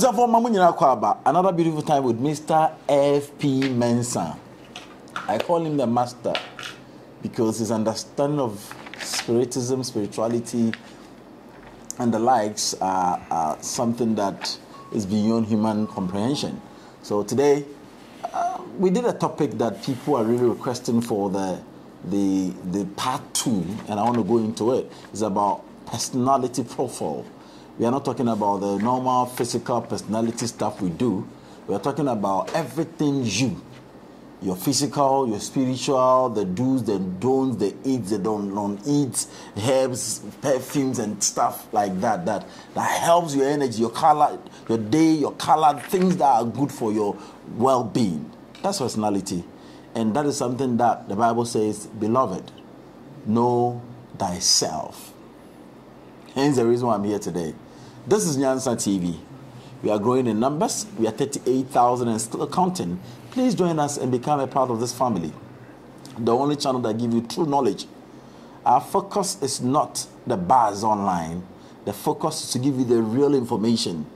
Another beautiful time with Mr. F.P. Mensah. I call him the master because his understanding of spiritism, spirituality, and the likes are something that is beyond human comprehension. So today, we did a topic that people are really requesting for the part 2, and I want to go into it. It's about personality profile. We are not talking about the normal physical personality stuff we do. We are talking about everything your physical, your spiritual, the do's, the don'ts, the eats, the don't eat, herbs, perfumes, and stuff like that helps your energy, your color, your day, your color, things that are good for your well-being. That's personality. And that is something that the Bible says, beloved, know thyself. Hence the reason why I'm here today. This is Mensah TV. We are growing in numbers. We are 38,000 and still counting. Please join us and become a part of this family. The only channel that gives you true knowledge. Our focus is not the buzz online. The focus is to give you the real information.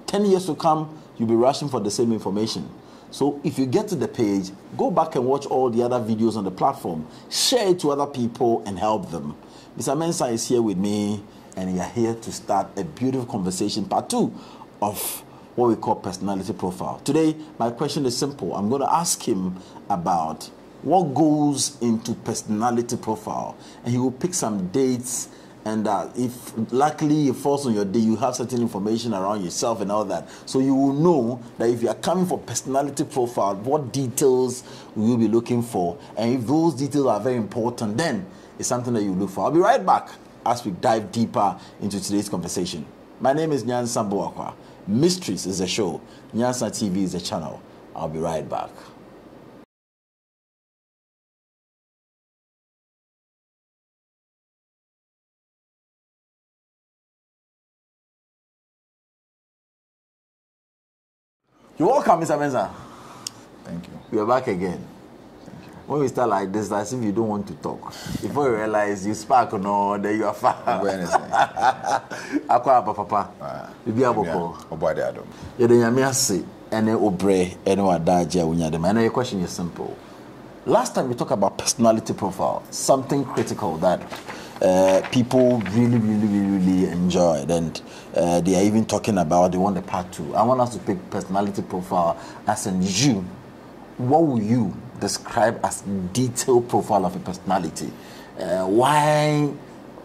10 years to come, you'll be rushing for the same information. So if you get to the page, go back and watch all the other videos on the platform. Share it to other people and help them. Mr. Mensah is here with me, and we are here to start a beautiful conversation, part 2 of what we call personality profile. Today, my question is simple. I'm going to ask him about what goes into personality profile, and he will pick some dates, and if luckily it falls on your day, you have certain information around yourself and all that. So you will know that if you are coming for personality profile, what details will you be looking for, and if those details are very important, then it's something that you look for. I'll be right back as we dive deeper into today's conversation. My name is Mensah Boakwa. Mysteries is a show. Mensah TV is a channel. I'll be right back. You're welcome, Mr. Mensah. Thank you. We are back again. Thank you. When we start like this, as if you don't want to talk. Before you realize you spark or no, then you are far. Akwa papa. Bibi aboko. Obade adom. Yede nyame ase ene obre ene wadaje unyadem. And your question is simple. Last time we talked about personality profile, something critical that people really enjoyed, and they are even talking about, they want the part 2. I want us to pick personality profile as in you. What will you describe as detailed profile of a personality? Why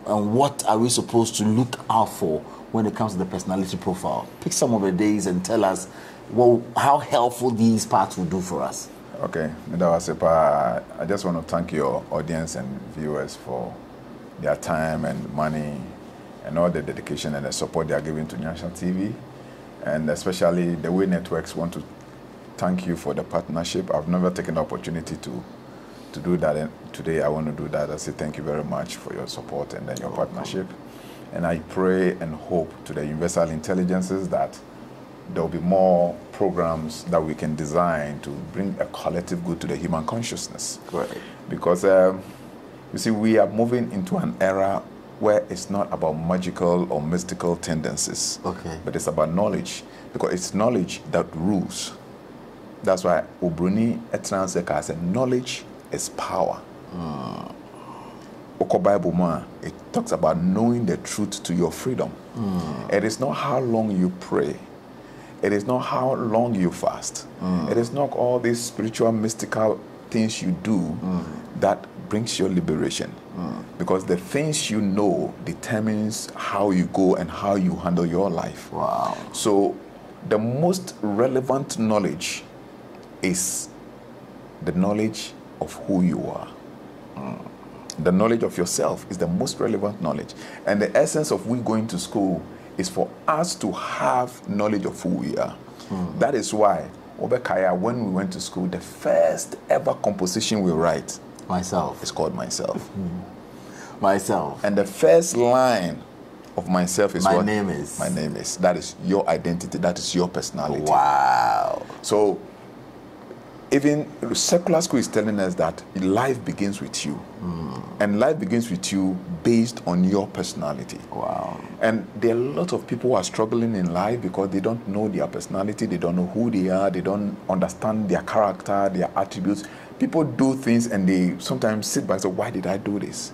and what are we supposed to look out for when it comes to the personality profile? Pick some of the days and tell us how helpful these parts will do for us. Okay, I just want to thank your audience and viewers for their time and money and all the dedication and the support they are giving to Mensah TV, and especially the way networks want to thank you for the partnership. I've never taken the opportunity to do that, and today I want to do that. I say thank you very much for your support and then your partnership. And I pray and hope to the universal intelligences that there will be more programs that we can design to bring a collective good to the human consciousness. Right. Because you see, we are moving into an era where it's not about magical or mystical tendencies, but it's about knowledge, because it's knowledge that rules. That's why Obruni Etranseka said knowledge is power. Oko Bible man, it talks about knowing the truth to your freedom. It is not how long you pray. It is not how long you fast. It is not all these spiritual, mystical things you do that brings your liberation. Because the things you know determines how you go and how you handle your life. Wow. So the most relevant knowledge is the knowledge of who you are. The knowledge of yourself is the most relevant knowledge. And the essence of we going to school is for us to have knowledge of who we are. That is why, when we went to school, the first ever composition we write, Myself. It's called Myself. Myself. And the first line of Myself is My what? name is. My name is. That is your identity. That is your personality. Wow. So even secular school is telling us that life begins with you. And life begins with you based on your personality. Wow. And there are a lot of people who are struggling in life because they don't know their personality, they don't know who they are, they don't understand their character, their attributes. People do things and they sometimes sit back and say, why did I do this?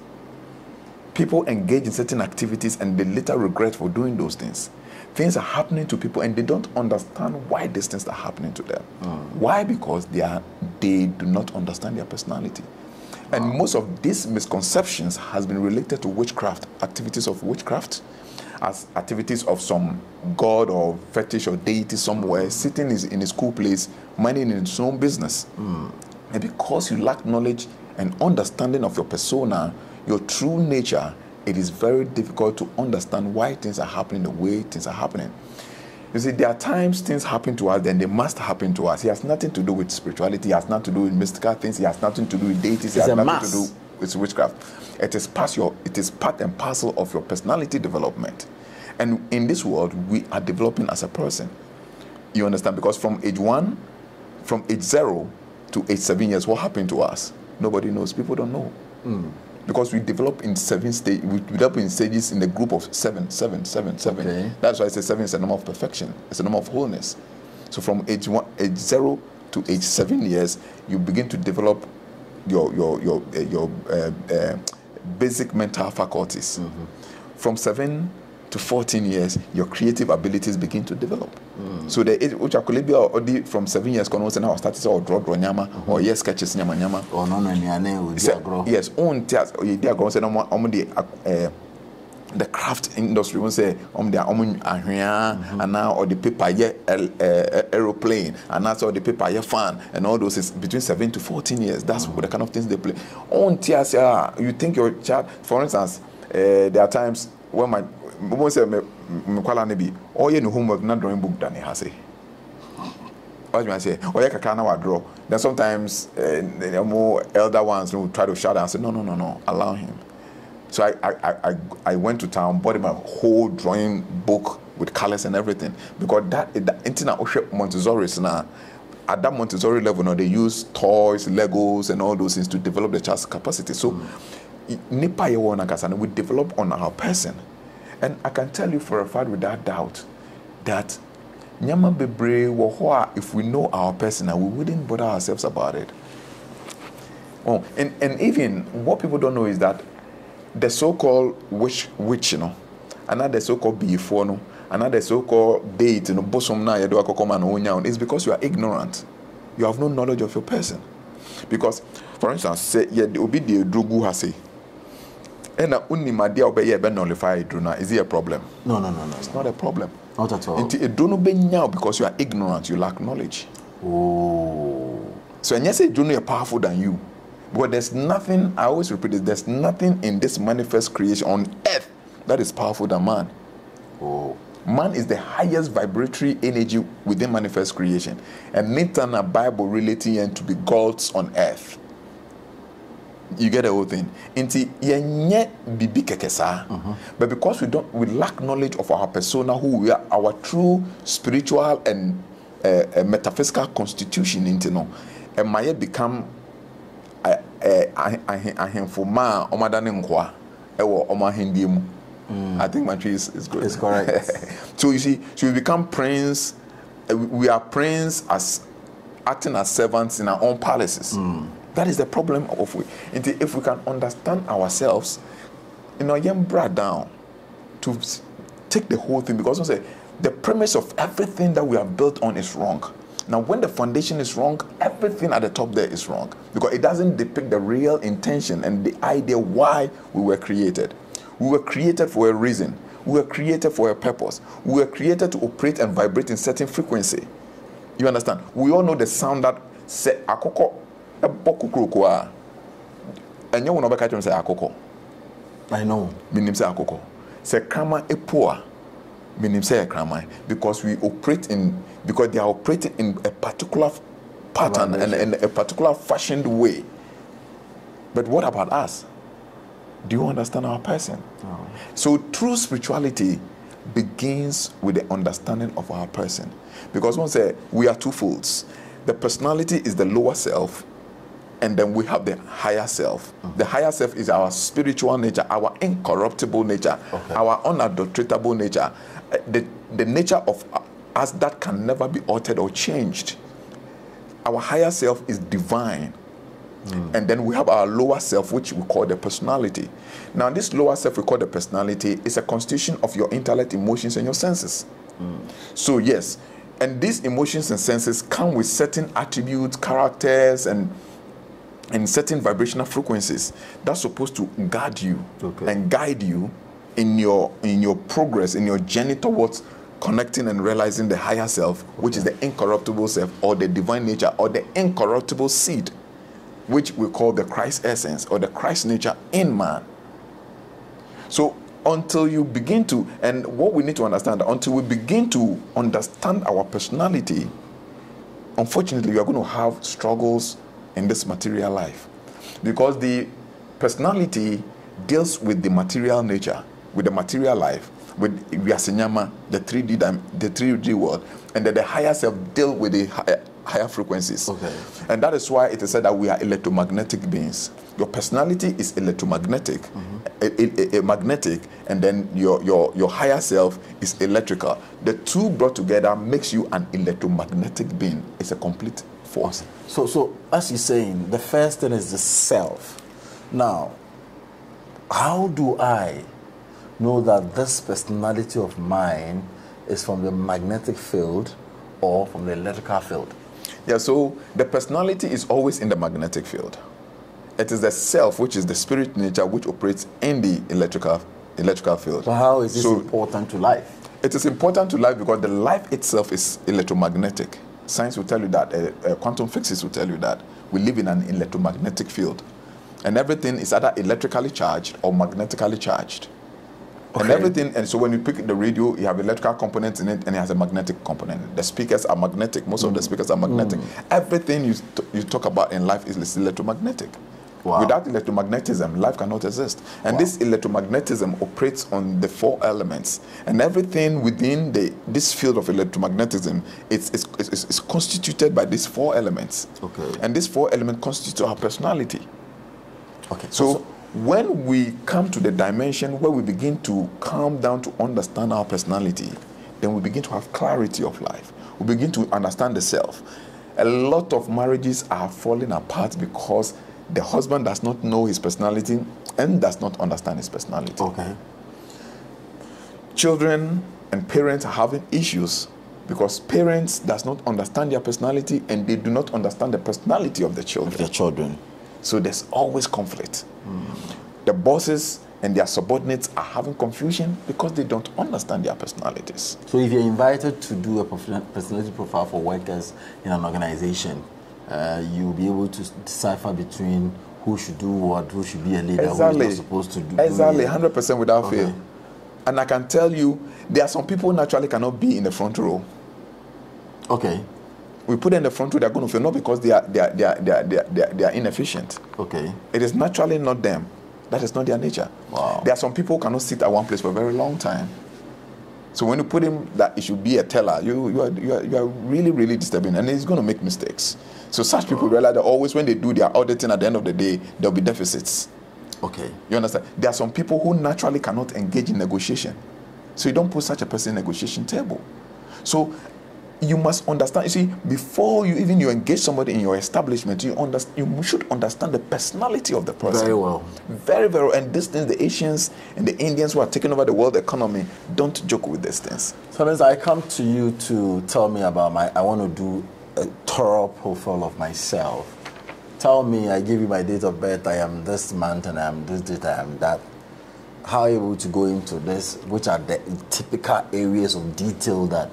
People engage in certain activities and they later regret for doing those things. Things are happening to people and they don't understand why these things are happening to them. Why? Because they do not understand their personality. And most of these misconceptions has been related to witchcraft, activities of witchcraft, as activities of some god or fetish or deity somewhere, sitting in his cool place, minding in his own business. And because you lack knowledge and understanding of your persona, your true nature, it is very difficult to understand why things are happening the way things are happening. You see, there are times things happen to us, then they must happen to us. It has nothing to do with spirituality, it has nothing to do with mystical things, it has nothing to do with deities, it has nothing to do with witchcraft. It is part and parcel of your personality development. And in this world, we are developing as a person. You understand? Because from age 0 to age 7 years, what happened to us? Nobody knows. People don't know. Because we develop in 7 stages. We develop in stages in the group of 7. Okay. That's why I say 7 is a number of perfection. It's a number of wholeness. So from age 0 to age 7 years, you begin to develop your basic mental faculties. From 7 to 14 years, your creative abilities begin to develop. So the age which I could be already from 7 years, can also now start to or draw nyama or yes sketches nyama. Oh no, yes, on tears or you dear say the craft industry won't say and now or the paper aeroplane and that's all the paper fan and all those is between 7 to 14 years. That's the kind of things they play. On tears, you think your child, for instance, there are times when my say me kwala ne bi all you homework na drawing book than he has say. What you say? Or you can now draw. Then sometimes the more elder ones will try to shout and say, no, allow him. So I went to town, bought him a whole drawing book with colors and everything because that internet Montessori is now at that Montessori level. Now they use toys, Legos, and all those things to develop the child's capacity. So nipa we develop on our person. And I can tell you for a fact without doubt that nyama bebre wo ho a if we know our person, we wouldn't bother ourselves about it. Oh, and even what people don't know is that the so-called witch, another so-called before, another so-called date, bosom na yedo akokoma no onya, is because you are ignorant. You have no knowledge of your person. Because, for instance, say the obi de drugu has say. And unimadia obey be nullify druna. Is it a problem? No. It's not a problem. Not at all. It don't be now because you are ignorant, you lack knowledge. Oh. So and you say Juno are powerful than you. But there's nothing, I always repeat this, there's nothing in this manifest creation on earth that is powerful than man. Oh. Man is the highest vibratory energy within manifest creation. And Nathan a Bible relating and to be gods on earth. You get the whole thing. But because we lack knowledge of our persona, who we are, our true spiritual and metaphysical constitution, and might become I think my tree is good. It's correct. So you see, so we become prince. We are prince as acting as servants in our own palaces. That is the problem of if we can understand ourselves, brought down to take the whole thing, because I say the premise of everything that we are built on is wrong. Now, when the foundation is wrong, everything at the top there is wrong, because it doesn't depict the real intention and the idea why we were created. We were created for a reason. We were created for a purpose. We were created to operate and vibrate in certain frequency. You understand? We all know the sound that say akoko. I know. Meaning say akoko. Say krama epoa. Meaning say krama. Because we operate because they are operating in a particular pattern and in a particular fashioned way. But what about us? Do you understand our person? Oh. So true spirituality begins with the understanding of our person. Because one say we are twofolds. The personality is the lower self, and then we have the higher self. The higher self is our spiritual nature, our incorruptible nature, our unadulteratable nature, the nature of us that can never be altered or changed. Our higher self is divine. And then we have our lower self, which we call the personality. Now, this lower self we call the personality is a constitution of your intellect, emotions, and your senses. So, yes, and these emotions and senses come with certain attributes, characters, and certain vibrational frequencies that's supposed to guard you and guide you in your progress, in your journey towards connecting and realizing the higher self, which is the incorruptible self, or the divine nature, or the incorruptible seed, which we call the Christ essence or the Christ nature in man. So until you begin to, and what we need to understand, until we begin to understand our personality, unfortunately, we are going to have struggles in this material life, because the personality deals with the material nature, with the material life, with Yasenyama, the 3D world, and then the higher self deal with the higher frequencies. And that is why it is said that we are electromagnetic beings. Your personality is electromagnetic, magnetic, and then your higher self is electrical. The two brought together makes you an electromagnetic being. It's a complete force. So as you're saying, the first thing is the self. Now, how do I know that this personality of mine is from the magnetic field or from the electrical field? Yeah, so the personality is always in the magnetic field. It is the self, which is the spirit nature, which operates in the electrical field. So how is this important to life? It is important to life because the life itself is electromagnetic. Science will tell you that, quantum physics will tell you that. We live in an electromagnetic field. And everything is either electrically charged or magnetically charged. And everything, and so when you pick the radio, you have electrical components in it, and it has a magnetic component. The speakers are magnetic. Most of the speakers are magnetic. Everything you talk about in life is electromagnetic. Without electromagnetism, life cannot exist. And this electromagnetism operates on the 4 elements. And everything within this field of electromagnetism is constituted by these 4 elements. And these 4 elements constitute our personality. So when we come to the dimension where we begin to calm down to understand our personality, then we begin to have clarity of life. We begin to understand the self. A lot of marriages are falling apart because the husband does not know his personality and does not understand his personality. Children and parents are having issues because parents does not understand their personality and they do not understand the personality of the children. So there's always conflict. The bosses and their subordinates are having confusion because they don't understand their personalities. So if you're invited to do a personality profile for workers in an organization, you'll be able to decipher between who should do what, who should be a leader, who is not supposed to do. 100% without fail. And I can tell you, there are some people who naturally cannot be in the front row. We put them in the front row, they're going to fail, not because they are inefficient. It is naturally not them. That is not their nature. There are some people who cannot sit at one place for a very long time. So when you put him that it should be a teller, you are really, really disturbing, and he's going to make mistakes. So such people realize that always when they do their auditing at the end of the day, there'll be deficits. You understand? There are some people who naturally cannot engage in negotiation. So you don't put such a person in a negotiation table. So you must understand, you see, before you engage somebody in your establishment, you should understand the personality of the person. Very well. Very, very well. And these things, the Asians and the Indians who are taking over the world economy, don't joke with these things. Sometimes I come to you to tell me about I want to do a thorough profile of myself. Tell me, I give you my date of birth, I am this month, and I am this date, I am that. How are you able to go into this? Which are the typical areas of detail that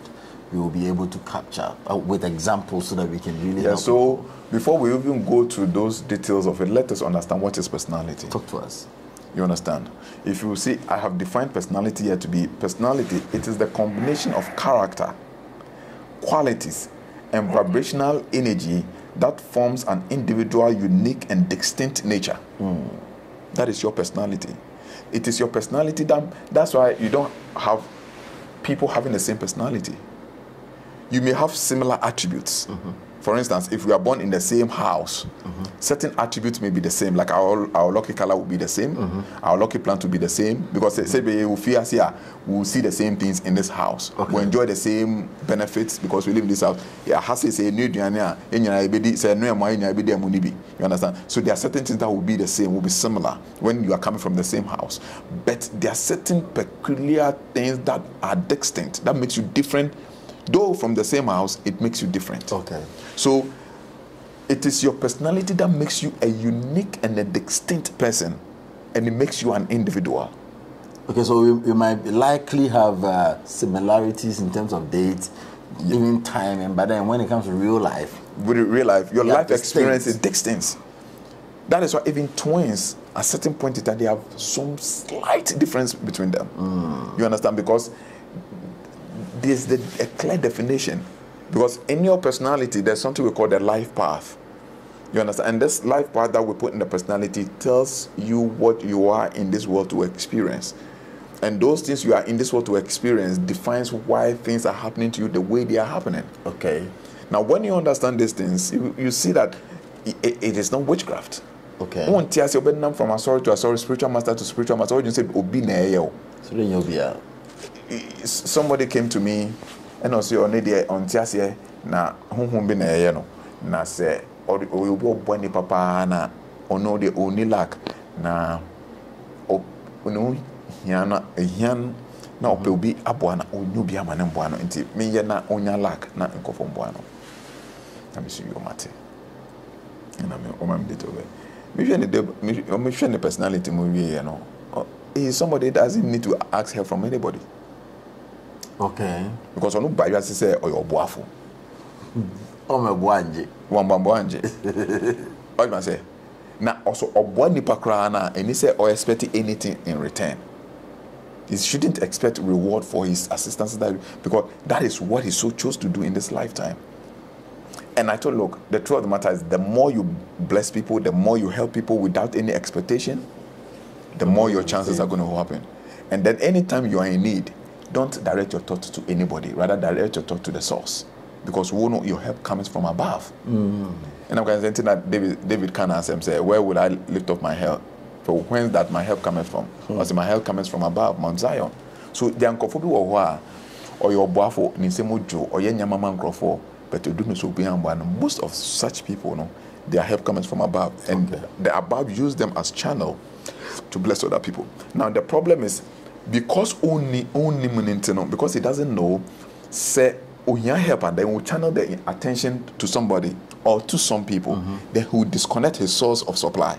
we will be able to capture with examples so that we can really help so people? Before we even go to those details of it, let us understand what is personality. Talk to us. You understand? If you see, I have defined personality here to be personality. It is the combination of character, qualities, and vibrational energy that forms an individual, unique, and distinct nature. That is your personality. It is your personality that's why you don't have people having the same personality. You may have similar attributes, For instance, if we are born in the same house, certain attributes may be the same. Like our lucky color will be the same, our lucky plant will be the same, because say we will see the same things in this house. Okay. We enjoy the same benefits because we live in this house. Yeah, has to say new you understand? So there are certain things that will be the same, will be similar when you are coming from the same house. But there are certain peculiar things that are distinct, that makes you different. Though from the same house, it makes you different. Okay. So it is your personality that makes you a unique and a distinct person, and it makes you an individual. Okay, so we might likely have similarities in terms of dates, even time, but then when it comes to real life, with real life, your life distinct. experience is distinct. That is why even twins, at a certain point in time, they have some slight difference between them. You understand? Because there's a clear definition. Because in your personality, there's something we call the life path. You understand? And this life path that we put in the personality tells you what you are in this world to experience. And those things you are in this world to experience defines why things are happening to you the way they are happening. Okay. Now, when you understand these things, you see that it is not witchcraft. Okay. From authority to authority, spiritual master to spiritual master, what you say, obi na eyo. So then you'll be out. Somebody came to me and also on the on tiasie na honhom bi na eyo no na say obi obani papa na ono de oni lack na ono hiana ehian na obi aboa na onyu bi amane mboa no nti me ye na onya lack na nkofo mboa no na me see you mate na me o mam dito we me hwe ne personality mo wie ye no is somebody that doesn't need to ask help from anybody. Okay. Because on buy you say or your boafo. Oh my boanje. Wambambwanje. What you say? Now also obo nipa kra na and he say or expect anything in return. He shouldn't expect reward for his assistance because that is what he so chose to do in this lifetime. And I told, look, the truth of the matter is the more you bless people, the more you help people without any expectation, the more your chances are going to happen. And then anytime you are in need, don't direct your thoughts to anybody. Rather, direct your thought to the source. Because we know your help comes from above. And I'm going to say that David can ask him, say, where will I lift up my help? For whence that my help cometh from? Or say my help comes from above, Mount Zion. So the uncomfortable or your boafo, nisemojo, or your nyamama grofo, but you do not so beyond one. Most of such people, no, their help comes from above. And the above use them as channel to bless other people. Now the problem is because only because he doesn't know, say ohia help and then will channel the attention to somebody or to some people, then he will disconnect his source of supply.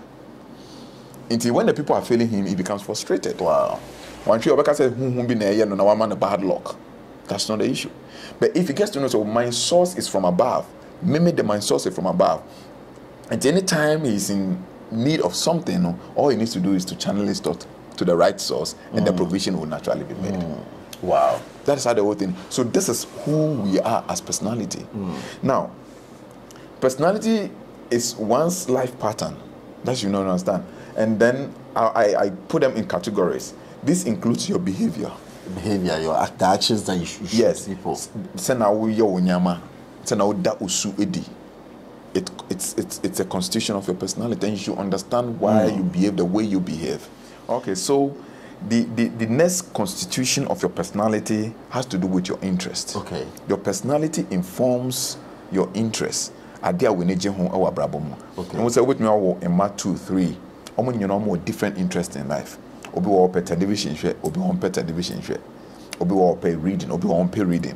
Until when the people are failing him, he becomes frustrated. Wow. One tree Obeka says, be no one man bad luck. That's not the issue. But if he gets to know, so my source is from above, mimic the my source is from above. And any time he's in need of something, all he needs to do is to channel his thought to the right source, and the provision will naturally be made. Wow. That's how the whole thing. So this is who we are as personality. Now, personality is one's life pattern. That you don't understand. And then I put them in categories. This includes your behavior. Behavior, the actions that you show people. It's a constitution of your personality, and you should understand why you behave the way you behave. Okay, so the next constitution of your personality has to do with your interest. Okay. Your personality informs your interest. Okay. And we say with me in Mark 2:3, more different interests in life. Obi wa pay television share, obi wa pay television share, obi wa pay reading, obi wa pay reading.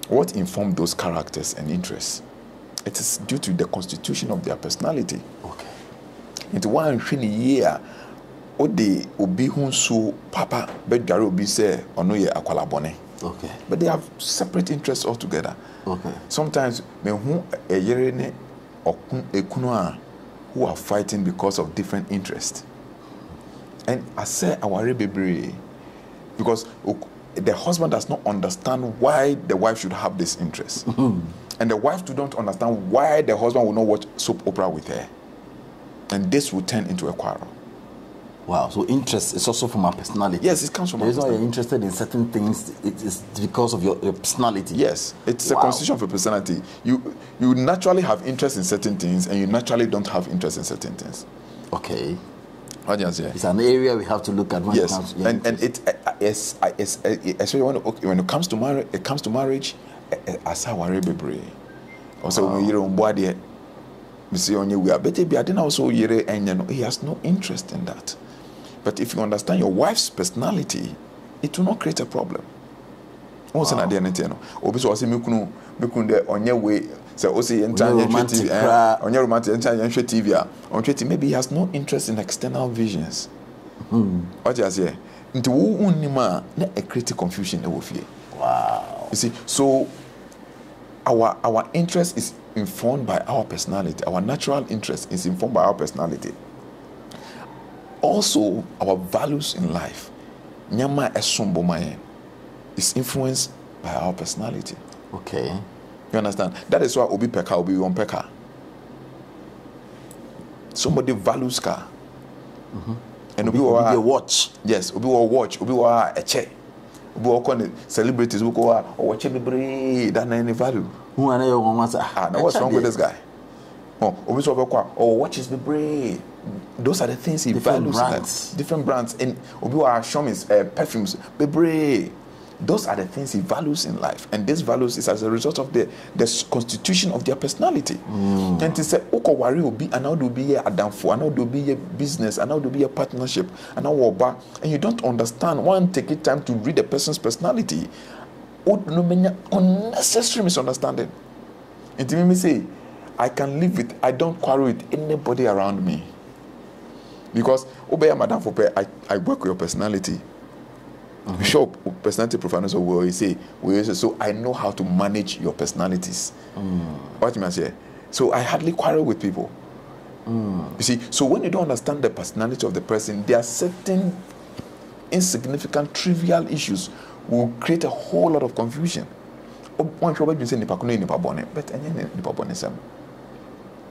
What informed those characters and interests? It is due to the constitution of their personality. Okay. Into one year, ode obi hunsu papa bedware obi say ono ye akwala bone. Okay. But they have separate interests altogether. Okay. Sometimes me hu eyere ne ekunu a who are fighting because of different interests. And I say aware bebre because the husband does not understand why the wife should have this interest. And the wife too don't understand why the husband will not watch soap opera with her. And this will turn into a quarrel. Wow, so interest is also from our personality. Yes, it comes from our personality. You're interested in certain things, it is because of your personality. Yes, it's a constitution of your personality. You naturally have interest in certain things, and you naturally don't have interest in certain things. Okay. What do you say? It's an area we have to look at when it comes to especially when it comes to marriage, as I worry baby. Also when you're on board here, we see on you we are better be I didn't also hear and he has no interest in that. But if you understand your wife's personality, it will not create a problem. What's an idea? Obviously, I say me on your way. So, also, on your romantic TV, on TV, maybe he has no interest in external visions. What do you say? Into unima, not a create confusion. Wow. You see, so our interest is informed by our personality. Our natural interest is informed by our personality. Also, our values in life, nyama esombomaye, is influenced by our personality. Okay. You understand? That is why Obi Peka, Obi Won Peka. Somebody values car. And Obi will a watch. Yes, Obi will watch, Obi will a chair. Obi will call celebrities who go or watch every that any value. Who are you going to now what's wrong with this guy? Oh, Obi will or watches the brain. Those are the things he values. Brands. Different brands. And Obi will show his perfumes. Bebre. Those are the things he values in life, and these values is as a result of the constitution of their personality. And to say, "Oko worry will be, and how do be a adamfo, and how do be a business, and how do be a partnership, and how woba," and you don't understand. One, take it time to read a person's personality. Unnecessary misunderstanding. And to me say, I can live with, I don't quarrel with anybody around me, because obey madam for I work with your personality. Sure, personality profiles will always say, so I know how to manage your personalities. What you mean say? So I hardly quarrel with people. You see, so when you don't understand the personality of the person, there are certain insignificant, trivial issues will create a whole lot of confusion. One trouble you say nipa kuno nipa bone, but nipa bone sam.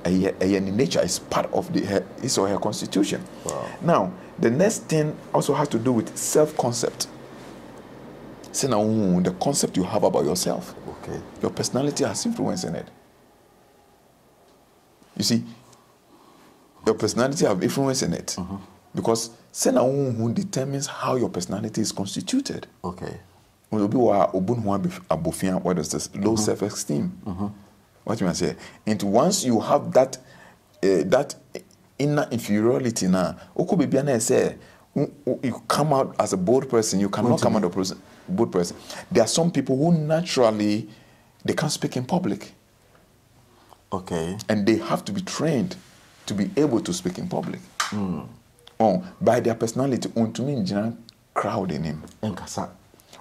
In nature is part of his or her constitution. Wow. Now, the next thing also has to do with self-concept. Say now, the concept you have about yourself. Okay. Your personality has influence in it. You see, your personality have influence in it. Because say now who determines how your personality is constituted. Okay. What is this? Low self-esteem. What you must say? And once you have that that inner inferiority now, you come out as a bold person, you cannot come out as a bold person. There are some people who naturally, they can't speak in public. Okay. And they have to be trained to be able to speak in public. By their personality, to me, crowd in him.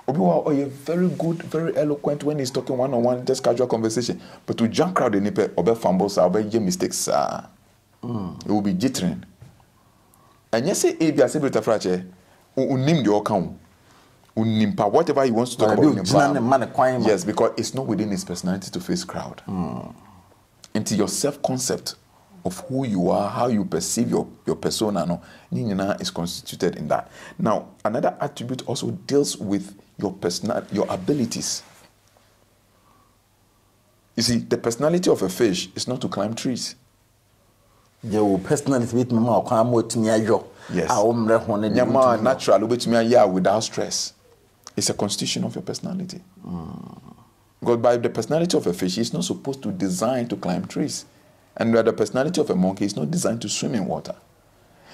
Obi very good, very eloquent when he's talking one-on-one, just casual conversation. But to jump crowd in him, obe fumbles, obe mistakes, it will be jittering. And yes, say Abia Sebrita Frache, unim the account, unimpa whatever he wants to talk about. Yes, because it's not within his personality to face crowd. Until your self-concept of who you are, how you perceive your persona, is constituted in that. Now, another attribute also deals with your your abilities. You see, the personality of a fish is not to climb trees. Your personality with yes. Natural without stress. It's a constitution of your personality. Because by the personality of a fish, it's not supposed to design to climb trees. And the personality of a monkey is not designed to swim in water.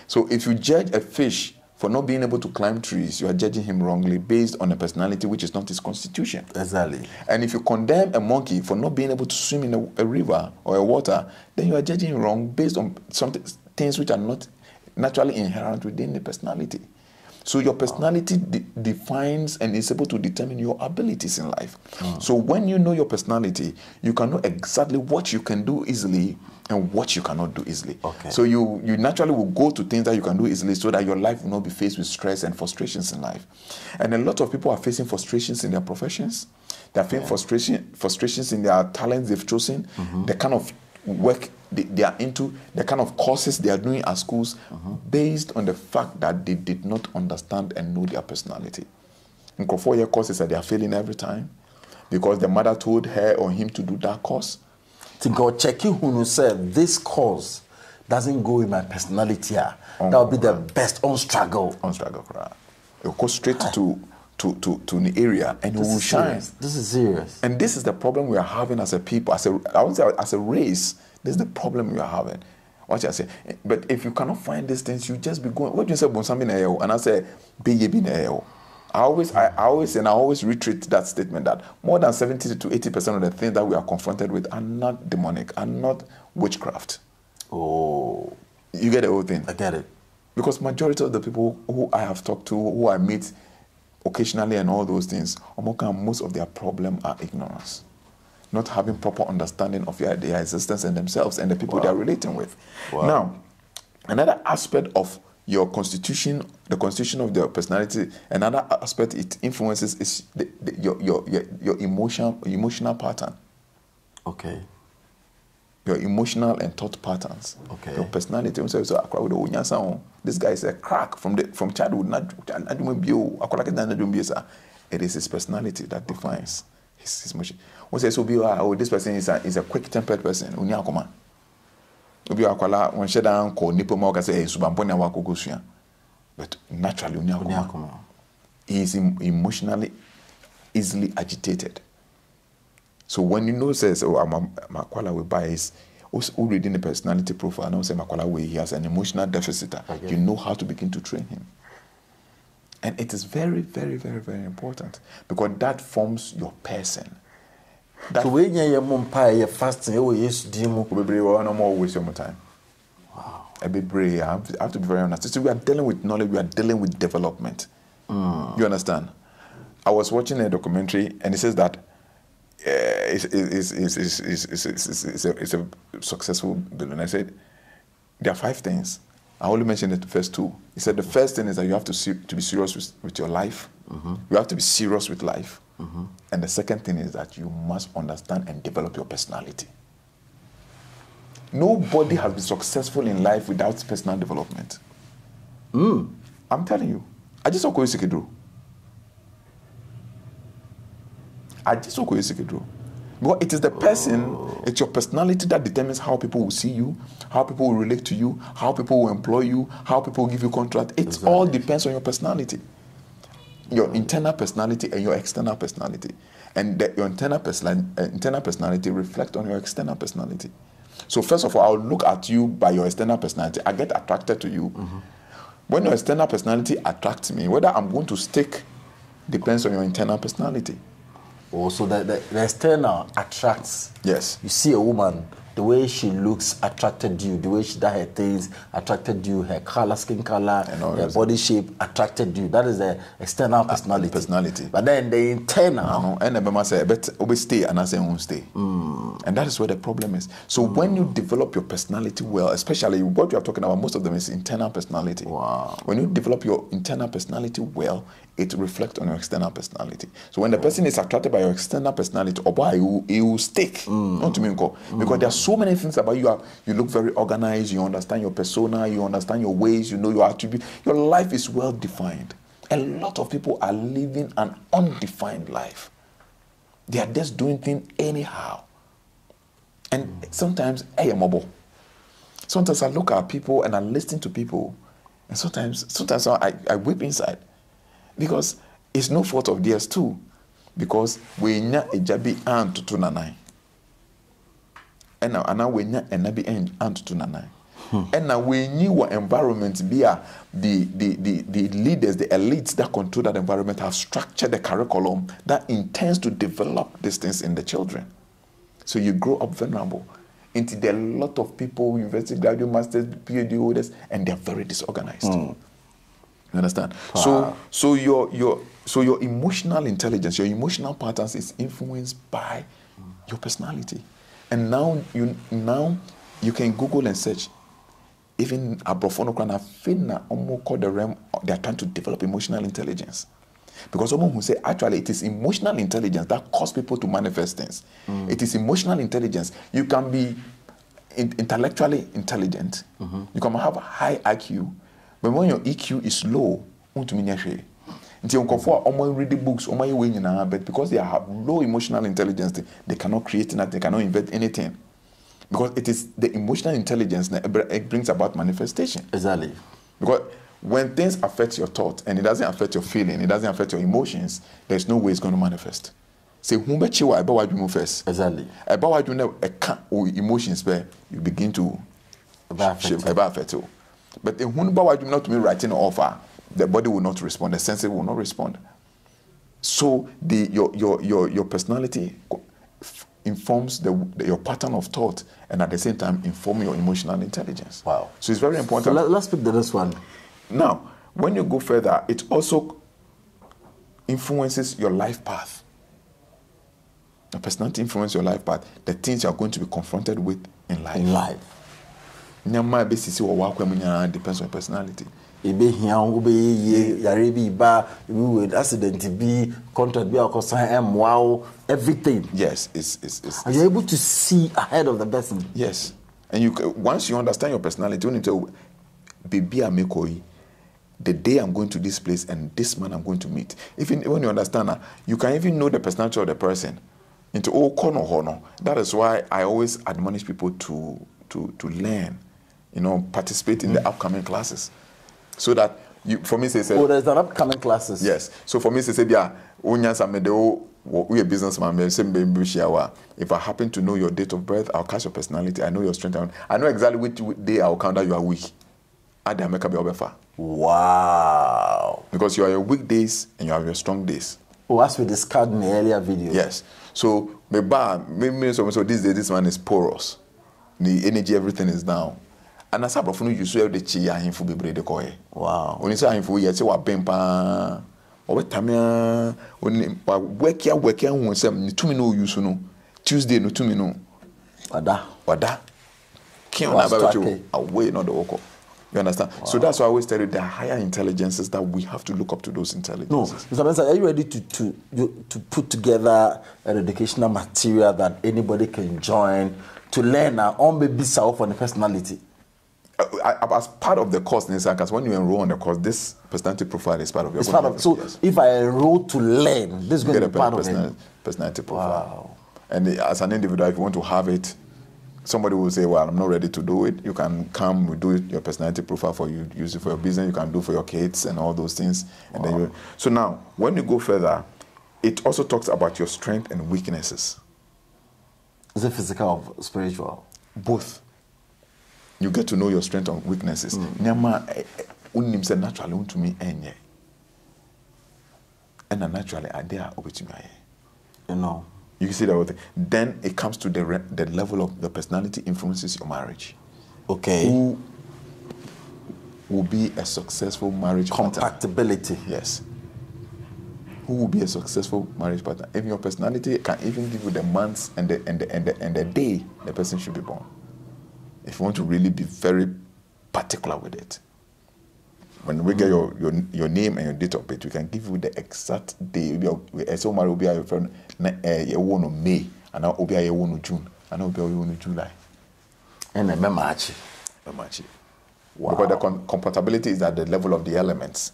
So if you judge a fish for not being able to climb trees, you are judging him wrongly based on a personality which is not his constitution. Exactly. And if you condemn a monkey for not being able to swim in a river or a water, then you are judging him wrong based on some things which are not naturally inherent within the personality. So your personality defines and is able to determine your abilities in life. So when you know your personality, you can know exactly what you can do easily and what you cannot do easily. Okay. So you naturally will go to things that you can do easily so that your life will not be faced with stress and frustrations in life. And a lot of people are facing frustrations in their professions. They're facing frustrations in their talents they've chosen, the kind of work they are into the kind of courses they are doing at schools based on the fact that they did not understand and know their personality. In 4-year courses that they are failing every time because the mother told her or him to do that course. To go check you who said this course doesn't go with my personality. That would be the best on struggle. On struggle, right? You go straight to the area and it will shine. This is serious. And this is the problem we are having as a people, as a race. This is the problem we are having. What I say? But if you cannot find these things, you just be going. What do you say about something? And I say, "Be I always reiterate that statement that more than 70 to 80% of the things that we are confronted with are not demonic, are not witchcraft. Oh, you get the whole thing. I get it. Because majority of the people who I have talked to, who I meet occasionally and all those things, most of their problem are ignorance. Not having proper understanding of their existence and themselves and the people they are relating with. Wow. Now, another aspect of your constitution, the constitution of your personality, another aspect it influences is your emotional pattern. Okay. Your emotional and thought patterns. Okay. Your personality. So this guy is a crack from childhood. It is his personality that defines his emotion. This person is a quick-tempered person. But naturally, he is emotionally easily agitated. So when you know says, Makwala will buy is also reading the personality profile, and say Makwala way he has an emotional deficit. You know how to begin to train him. And it is very, very, very, very important because that forms your person. So when you're fasting, you no more waste your time. Wow. I have to be very honest. So we are dealing with knowledge, we are dealing with development. You understand? I was watching a documentary and it says that it's a successful billionaire. I said, there are 5 things. I only mentioned the first 2. He said the first thing is that you have to be serious with your life. You have to be serious with life. And the second thing is that you must understand and develop your personality. Nobody has been successful in life without personal development. I'm telling you. I just saw Koyisikidro. Because it is the person, it's your personality that determines how people will see you, how people will relate to you, how people will employ you, how people will give you contract. It all depends on your personality. Your internal personality and your external personality. And your internal personality reflects on your external personality. So first of all, I'll look at you by your external personality. I get attracted to you. When your external personality attracts me, whether I'm going to stick depends on your internal personality. Oh, so the external attracts. Yes. You see a woman, the way she looks attracted you, the way she does her things attracted you, her color, skin color, her body shape attracted you. That is the external personality. But then the internal. And the say, "Bet we stay," and I say, "Won't stay." And that is where the problem is. So when you develop your personality well, especially what you are talking about, most of them is internal personality. Wow. When you develop your internal personality well, it reflects on your external personality. So when the person is attracted by your external personality, or why he will stick. Not to me, because there are so many things about you. You look very organized. You understand your persona. You understand your ways. You know your attributes. Your life is well defined. A lot of people are living an undefined life. They are just doing things anyhow. And sometimes I am mobile. Sometimes I look at people and I listen to people, and sometimes I weep inside. Because it's no fault of theirs too. Because we nya ejabi an tutu nanai. And now we nya enabi an tutu nanai. And now we knew what environment be the leaders, the elites that control that environment have structured the curriculum that intends to develop these things in the children. So you grow up vulnerable. Into there are a lot of people, university graduate, masters, PhD holders, and they're very disorganized. You understand? So your emotional intelligence, your emotional patterns is influenced by your personality. And now you can Google and search. Even Abrophonocran Finna almost called the realm, they are trying to develop emotional intelligence. Because someone who say actually it is emotional intelligence that causes people to manifest things. It is emotional intelligence. You can be intellectually intelligent. You can have a high IQ, but when your EQ is low, until read books, but because they have low emotional intelligence, they cannot create nothing, they cannot invent anything. Because it is the emotional intelligence that it brings about manifestation. Exactly. Because when things affect your thought and it doesn't affect your feeling, it doesn't affect your emotions, there's no way it's going to manifest. Say, who bet you about what you move first? Exactly. About what you know, emotions where you begin to shape about it. But the who about what you not to me writing offer, the body will not respond, the senses will not respond. So your personality informs your pattern of thought and at the same time inform your emotional intelligence. Wow. So it's very important. So let's pick the next one. Now, when you go further, it also influences your life path. Your personality influences your life path. The things you are going to be confronted with in life. In life. Depends on your personality. Everything. Yes, it's Are you able to see ahead of the person? Yes. And once you understand your personality, you need to baby the day I'm going to this place and this man I'm going to meet. Even when you understand that, you can even know the personality of the person. Into all corner. That is why I always admonish people to learn, participate in the upcoming classes. So that for me, say, there's an upcoming classes. Yes. So for me, say, we a businessman. If I happen to know your date of birth, I'll catch your personality. I know your strength. I know exactly which day I'll count that you are weak. Wow. Because you are your weak days and you have your strong days. As we discussed in the earlier video. Yes. So maybe so this day this man is porous. The energy, everything is down. And as a professional, you show the chia him for be brede koye. Wow. When you say him for you say wa bempa or tamia when work here won say to me no use no Tuesday no to me no. Wada. Can't about you away not the work. You understand? Wow. So that's why I always tell you there are higher intelligences that we have to look up to those intelligences. No, Mr. Mensah, are you ready to put together an educational material that anybody can join to learn on baby self on the personality? As part of the course, because when you enroll on the course, this personality profile is part of your course. So yes. If I enroll to learn, this is going to be part of it. Personality profile. Wow. And as an individual, if you want to have it, somebody will say, well, I'm not ready to do it. You can come, we do it, your personality profile for you, use it for your business, you can do for your kids and all those things. And then so now, when you go further, it also talks about your strength and weaknesses. Is it physical or spiritual? Both. You get to know your strength and weaknesses. Naturally, to me, and naturally, I dare to me. You see that whole thing. Then it comes to the level of the personality influences your marriage. Okay. Who will be a successful marriage compatibility? Partner? Yes. Who will be a successful marriage partner? Even your personality can even give you the months and the day the person should be born. If you want to really be very particular with it. When we get your name and your date of birth, we can give you the exact day. So will be your friend May, and now will be June, and now will be July. And a March. Wow. Because the compatibility is at the level of the elements.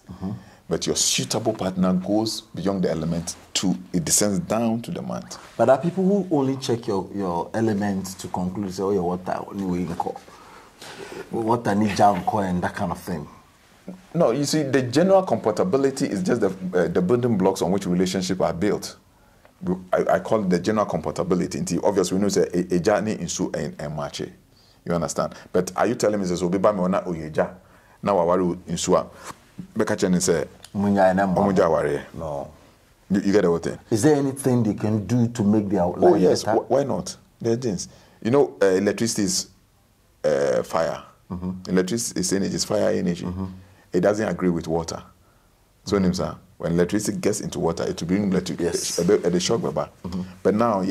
But your suitable partner goes beyond the element it descends down to the month. But there are people who only check your elements to conclude, say, your water, water need jam and that kind of thing. No, you see, the general compatibility is just the building blocks on which relationships are built. I call it the general compatibility. Obviously, we know it's a journey into a match. You understand? But are you telling me this will be by me or not? Now I worry in Sua. Bekachin say, no. You get the whole thing. Is there anything they can do to make the outline? Oh, yes. Why not? There are things. Electricity is fire. Electricity is energy, it's fire energy. It doesn't agree with water. So, when electricity gets into water, it will bring the shock. But now,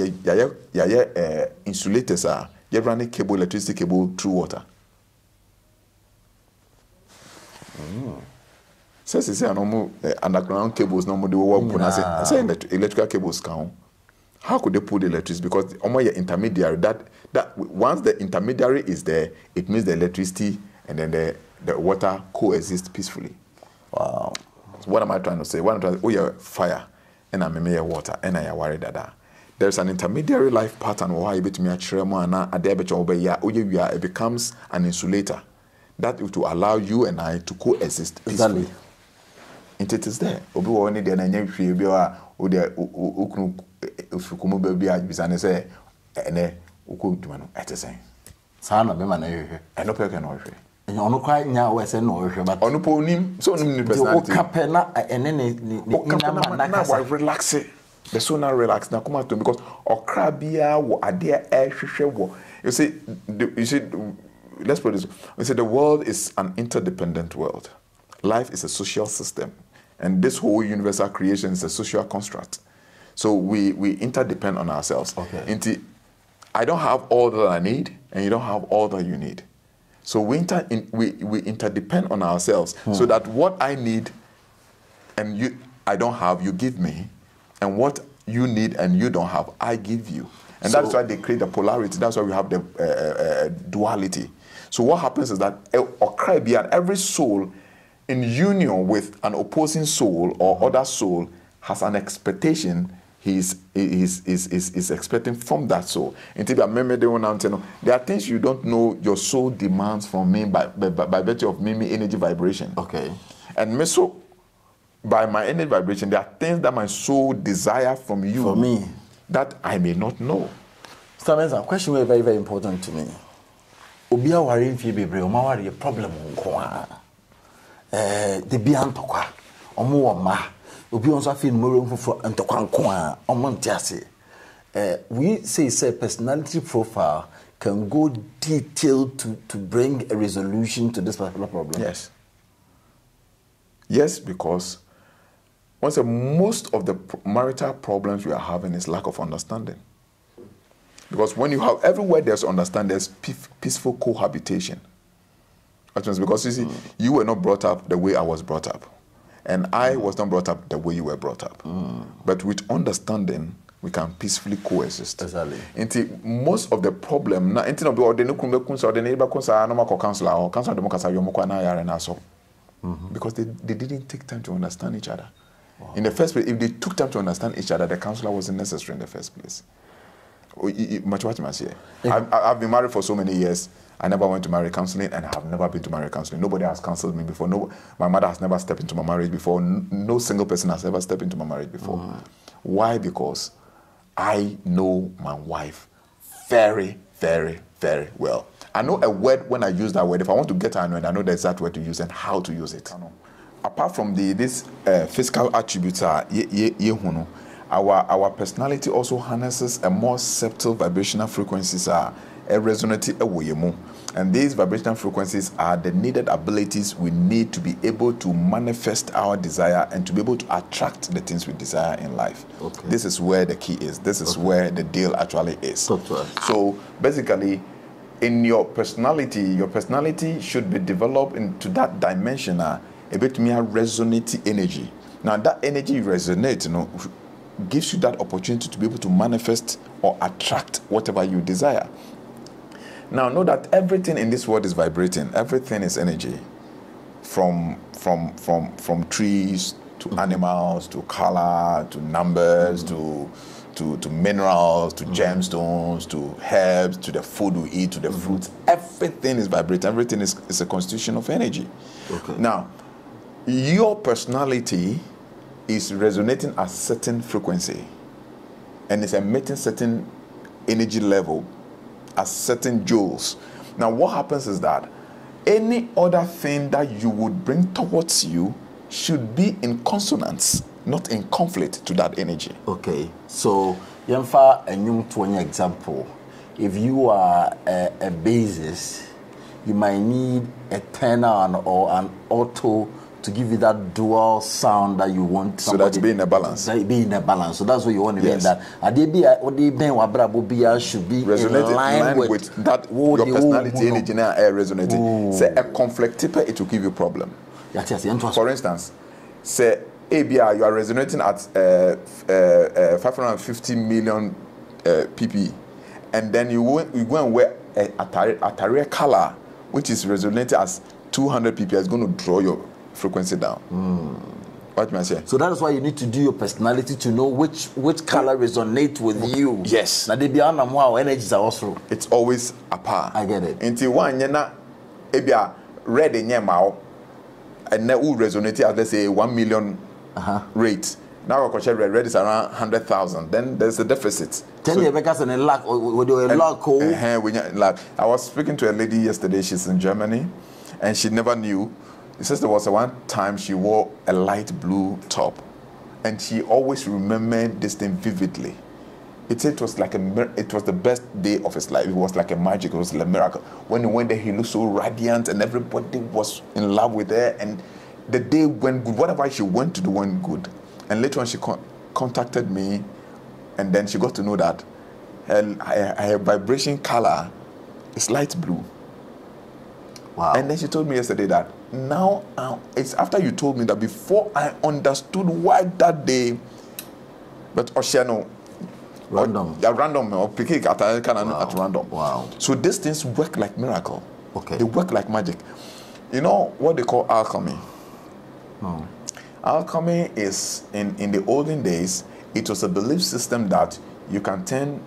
insulators are running electricity cable through water. Says it's normal underground cables. Normally, they work. Say electrical cables count. How could they pull the electricity? Because almost intermediary. That once the intermediary is there, it means the electricity and then the water coexist peacefully. Wow. So what am I trying to say? What I'm trying to say, oh yeah, fire, and I'm a water, and I worry that. There's an intermediary life pattern where it becomes an insulator that will allow you and I to coexist peacefully. And it is there. Obi wo ni de na nya hwie bi a o de okunu ofukumu ba bi a bisane say ene okuduma no etesen. Sa na be ma na hwehwe. Eno pe ke na hwehwe. Enya ono kwa nya we say na hwehwe but ono po nim so nim ni personality. O kape na ene ni ina ma na kasa relax. The so now relax na come to because okra bia wo ade e hwehwe wo. You see let's put this. We say the world is an interdependent world. Life is a social system. And this whole universal creation is a social construct. So we interdepend on ourselves. Okay. I don't have all that I need, and you don't have all that you need. So we interdepend on ourselves, so that what I need and I don't have, you give me, and what you need and you don't have, I give you. And that's why they create the polarity. That's why we have the duality. So what happens is that every soul in union with an opposing soul or other soul has an expectation he is expecting from that soul. There are things you don't know your soul demands from me by virtue of me energy vibration. Okay. And so by my energy vibration, there are things that my soul desire from you. For me. That I may not know. Mr. Mensah, question is very, very important to me. Obia worry if you be brave, ma worry a problem on the bian tokwa omo ma obi on so afin more for ntokwa nko omo ntiase we say personality profile can go detailed to bring a resolution to this particular problem. Yes, because most of the marital problems we are having is lack of understanding. Because when you have everywhere there's understanding, there's peaceful cohabitation. Because you see, you were not brought up the way I was brought up. And I was not brought up the way you were brought up. But with understanding, we can peacefully coexist. Exactly. And most of the problem, because they didn't take time to understand each other. Wow. In the first place, if they took time to understand each other, the counselor wasn't necessary in the first place. I've been married for so many years. I never went to marriage counseling, and I have never been to marriage counseling. Nobody has counseled me before. My mother has never stepped into my marriage before. No single person has ever stepped into my marriage before. Why? Because I know my wife very, very, very well. I know a word when I use that word. If I want to get her annoyed, I know the exact word to use and how to use it. Apart from this physical attributes, our personality also harnesses a more subtle vibrational frequencies resonating. And these vibrational frequencies are the needed abilities we need to be able to manifest our desire and to be able to attract the things we desire in life. Okay. This is where the key is. This is where the deal actually is. So basically, in your personality should be developed into that dimension, a bit more resonating energy. Now that energy resonates, gives you that opportunity to be able to manifest or attract whatever you desire. Now know that everything in this world is vibrating. Everything is energy, from trees to animals to color to numbers to minerals to gemstones to herbs to the food we eat to the fruits. Everything is vibrating. Everything is a constitution of energy. Okay. Now, your personality is resonating at a certain frequency and it's emitting certain energy level at certain joules. Now what happens is that any other thing that you would bring towards you should be in consonance, not in conflict to that energy. Okay, so Yemfa a new 20 example. If you are a bassist, you might need a tenor or an alto to give you that dual sound that you want. So that's being in a balance. Be in a balance. So that's what you want to mean. That should be resonate in line with that. Your personality energy now resonating. Say a conflict tipper, it will give you problem. Yes. For instance, say ABR, you are resonating at 550 million pp, and then you go and wear a Atari color, which is resonating as 200 pp, is going to draw your frequency down. What may I say? So that is why you need to do your personality to know which color resonates with you. Yes. Now they be on how energies are also. It's always a par. I get it. Until one yena ABR red in your mouth, and now resonate at, let's say, 1 million rate. Now red is around 100,000. Then there's a deficit. Tell you because in a lack or a lack. I was speaking to a lady yesterday. She's in Germany, and she never knew. It says there was one time she wore a light blue top, and she always remembered this thing vividly. It said it was like it was the best day of his life. It was like a magic. It was like a miracle. When he went there, he looked so radiant, and everybody was in love with her. And the day went good. Whatever she went to do went good. And later on, she contacted me, and then she got to know that her vibration color is light blue. Wow. And then she told me yesterday that now it's after you told me that before I understood why that day, but Oceano. Random. Random or pick it at random. Wow. So these things work like miracle. Okay. They work like magic. You know what they call alchemy? No. Alchemy is, in the olden days, it was a belief system that you can turn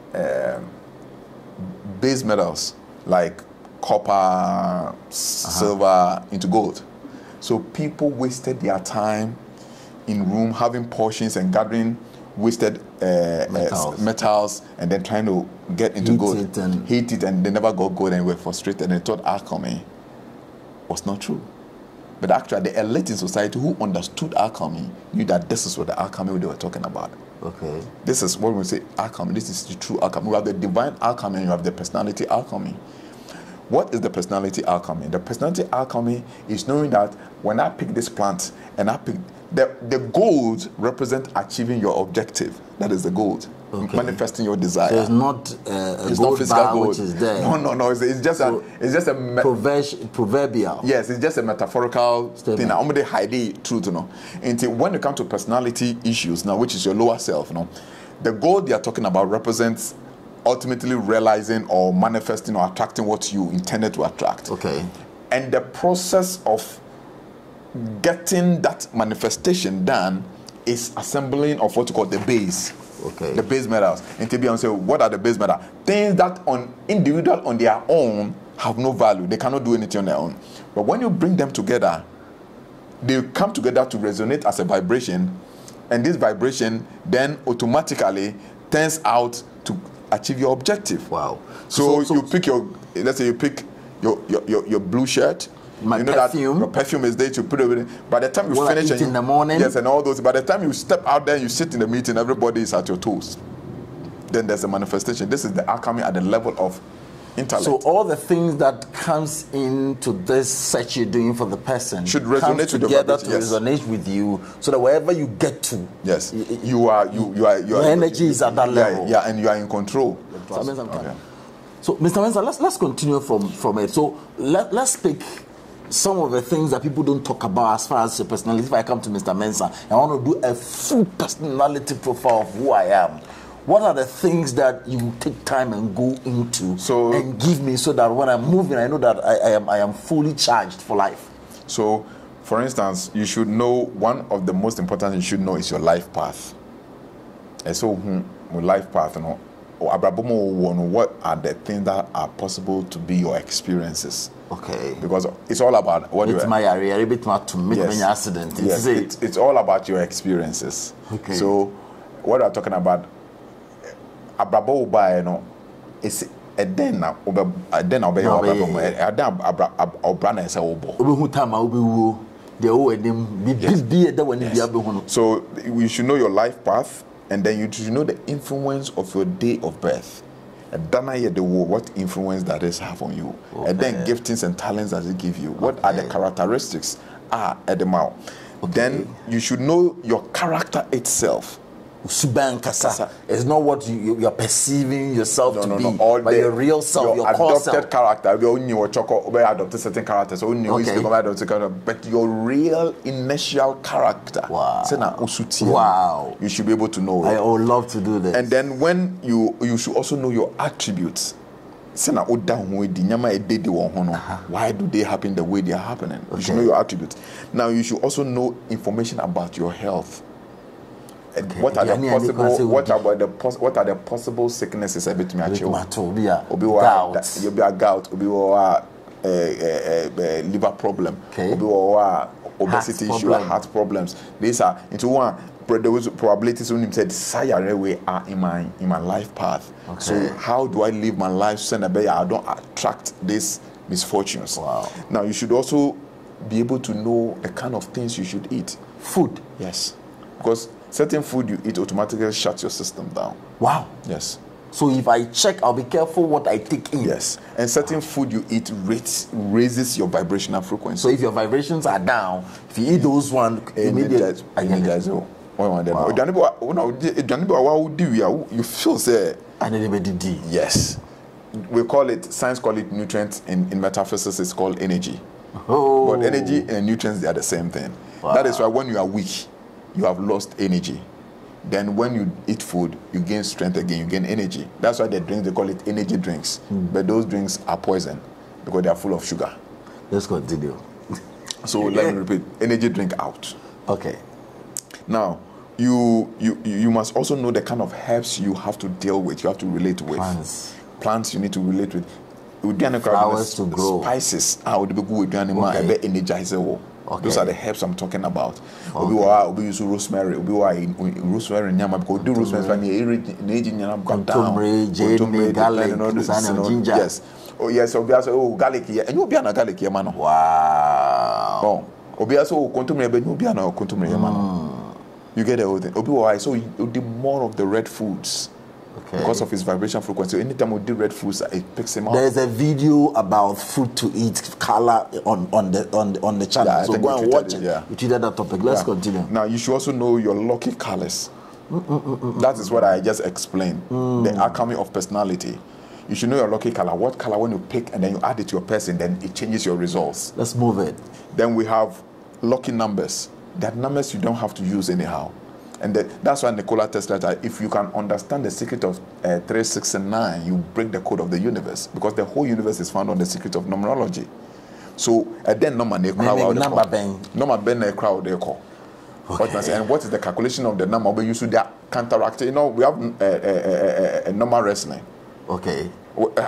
base metals like copper, silver into gold. So people wasted their time in room having portions and gathering wasted metals and then trying to get into gold. Heat it, and they never got gold and were frustrated and they thought alchemy was not true. But actually, the elite in society who understood alchemy knew that this is what the alchemy they were talking about. Okay. This is what we say alchemy. This is the true alchemy. We have the divine alchemy and you have the personality alchemy. What is the personality alchemy? The personality alchemy is knowing that when I pick this plant and I pick the gold represent achieving your objective. That is the gold. Okay. Manifesting your desire. So it's not a gold bar gold. Which is there. No. It's just a proverbial. Yes, it's just a metaphorical thing. I'm gonna hide the truth, you know. Until when you come to personality issues now, which is your lower self, you know, the gold they are talking about represents ultimately realizing or manifesting or attracting what you intended to attract. Okay. And the process of getting that manifestation done is assembling of what you call the base. Okay. The base metals. And to be honest, what are the base metals? Things that on individual on their own have no value. They cannot do anything on their own. But when you bring them together, they come together to resonate as a vibration, and this vibration then automatically turns out to achieve your objective. Wow. So you pick let's say you pick your blue shirt. My you know perfume. That your perfume is there to put it in. By the time you finish in the morning. Yes, and all those. By the time you step out there, you sit in the meeting, everybody is at your toes. Then there's a manifestation. This is the alchemy at the level of intellect. So all the things that comes into this search you're doing for the person should resonate together to resonate with you, so that wherever you get to, yes, your energy is at that level. Yeah, and you are in control. Okay. So, Mr. Mensah, let's continue from it. So let's pick some of the things that people don't talk about as far as your personality. If I come to Mr. Mensah, I want to do a full personality profile of who I am. What are the things that you take time and go into and give me, so that when I'm moving, I know that I am fully charged for life? So, for instance, you should know, one of the most important things you should know is your life path. And so, life path, you know, what are the things that are possible to be your experiences? Okay. Because it's all about what it's my area, a bit more to make many accidents. Yes, it's all about your experiences. Okay. So, what we're talking about, abrabo uba, you know, it's a den now. So you should know your life path, and then you should know the influence of your day of birth. What influence that is have on you, and then giftings and talents that it give you. What are the characteristics at the mouth? Then you should know your character itself. Subankasa. It's not what you're perceiving yourself to be, but your real self, your core adopted self. character. We only know choco, we adopted certain characters. Only adopted character, but your real initial character. Wow. Wow. You should be able to know it. I would love to do this. And then when you should also know your attributes. Why do they happen the way they are happening? You should know your attributes. Now you should also know information about your health. Okay. What are the possible sicknesses a bit me gout, liver problem, obesity issue, heart problems. These are into one probabilities when you said desire way are in my life path. Okay. So how do I live my life so that I don't attract these misfortunes? Wow. Now you should also be able to know the kind of things you should eat. Food. Yes. Because certain food you eat automatically shuts your system down. Wow. Yes. So if I check, I'll be careful what I take in. Yes. And certain food you eat raises your vibrational frequency. So if your vibrations are down, if you eat those one, immediately you feel say. Yes. We call it, science call it nutrients. In metaphysics, it's called energy. Oh. But energy and nutrients, they are the same thing. Wow. That is why when you are weak, you have lost energy. Then when you eat food, you gain strength again, you gain energy. That's why the drinks, they call it energy drinks. But those drinks are poison because they are full of sugar. Let's continue. So let me repeat, energy drink out. Okay. Now, you must also know the kind of herbs you have to deal with, you have to relate with. Plants you need to relate with. Flowers to grow. Spices. Would be good with energizer. Okay. Those are the herbs I'm talking about. Okay. We use rosemary. Rosemary nyama because do rosemary garlic, ginger. Yes. Oh yes. Garlic here, and you be an garlic here, man. Wow. Oh. Obiaso kontumre be you be an kontumre man. You get the whole thing. So you do more of the red foods. Okay. Because of his vibration frequency. Anytime we do red foods, it picks him up. There's a video about food to eat color on the channel. Yeah, so go and watch it. Yeah. We treated that topic. Let's continue. Now you should also know your lucky colors. That is what I just explained. The alchemy of personality. You should know your lucky color. What color when you pick and then you add it to your person, then it changes your results. Let's move it. Then we have lucky numbers. That numbers you don't have to use anyhow. And that's why Nikola Tesla said, if you can understand the secret of 3, 6, and 9, you break the code of the universe. Because the whole universe is found on the secret of numerology. So, then number ben a crowd they call. And what is the calculation of the number? We use that counteract. You know, we have a number wrestling. Okay. What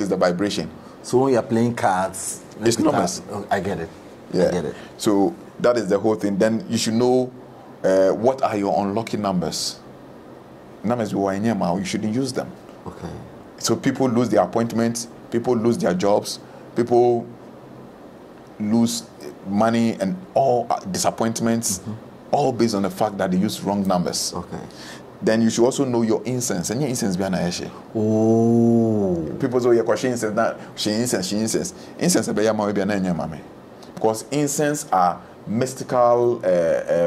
is the vibration? So when you're playing cards, it's numbers. I get it. Yeah. I get it. So that is the whole thing. Then you should know what are your unlucky numbers. Numbers you shouldn't use them. Okay. So people lose their appointments, people lose their jobs, people lose money and all disappointments, all based on the fact that they use wrong numbers. Okay. Then you should also know your incense. And your incense be an aishe. Oh. People say she incense. Incense be an because incense are mystical